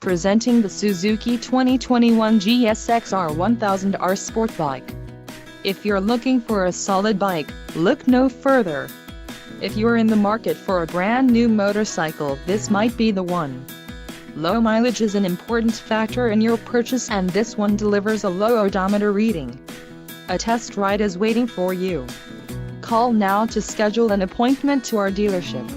Presenting the Suzuki 2021 GSX-R1000R Sportbike. If you're looking for a solid bike, look no further. If you're in the market for a brand new motorcycle, this might be the one. Low mileage is an important factor in your purchase, and this one delivers a low odometer reading. A test ride is waiting for you. Call now to schedule an appointment to our dealership.